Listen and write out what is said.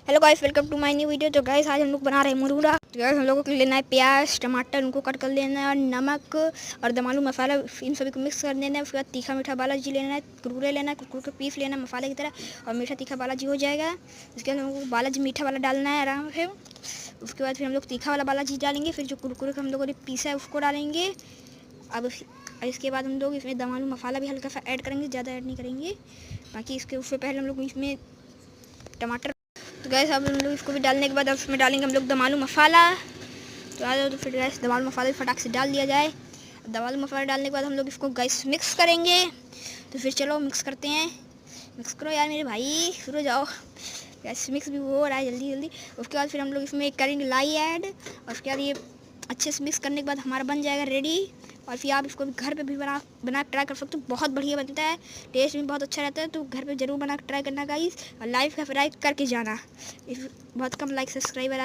Hello guys, welcome to my new video. तो guys आज हम लोग बना रहे हैं मुरमुरा। तो गाइस हम लोगों को लेना है प्याज, टमाटर, उनको कट कर लेना है, और नमक और दम आलू मसाला, इन सभी को मिक्स कर देना है। उसके बाद तीखा मीठा बालाजी लेना है, कुरकुरे लेना है, कुरकुरे के पीस लेना है मसाले की तरह, और मीठा तीखा बालाजी हो जाएगा। उसके बाद हम लोग को बालाजी मीठा वाला डालना है आराम से। उसके बाद फिर हम लोग तीखा वाला बालाजी डालेंगे, फिर जो कुरकुरे का हम लोगों ने पीसा है उसको डालेंगे। अब इसके बाद हम लोग इसमें दम आलू मसाला भी हल्का सा ऐड करेंगे, ज़्यादा ऐड नहीं करेंगे। बाकी उससे पहले हम लोग इसमें टमाटर। तो गैस अब हम लोग इसको भी डालने के बाद अब उसमें डालेंगे हम लोग दम आलू मसाला। तो आ जाओ, तो फिर गैस दम आलू मसाला फटाक से डाल दिया जाए। दम आलू मसाला डालने के बाद हम लोग इसको गैस मिक्स करेंगे। तो फिर चलो मिक्स करते हैं। मिक्स करो यार मेरे भाई, शुरू जाओ। गैस मिक्स भी हो रहा है जल्दी जल्दी। उसके बाद फिर हम लोग इसमें करेंगे लाई ऐड, और उसके बाद ये अच्छे से मिक्स करने के बाद हमारा बन जाएगा रेडी। और फिर आप इसको भी घर पे भी बना ट्राई कर सकते हो, बहुत बढ़िया बनता है, टेस्ट भी बहुत अच्छा रहता है। तो घर पे ज़रूर बना ट्राई करना गाइस, और लाइव का ट्राई करके जाना। बहुत कम लाइक सब्सक्राइबर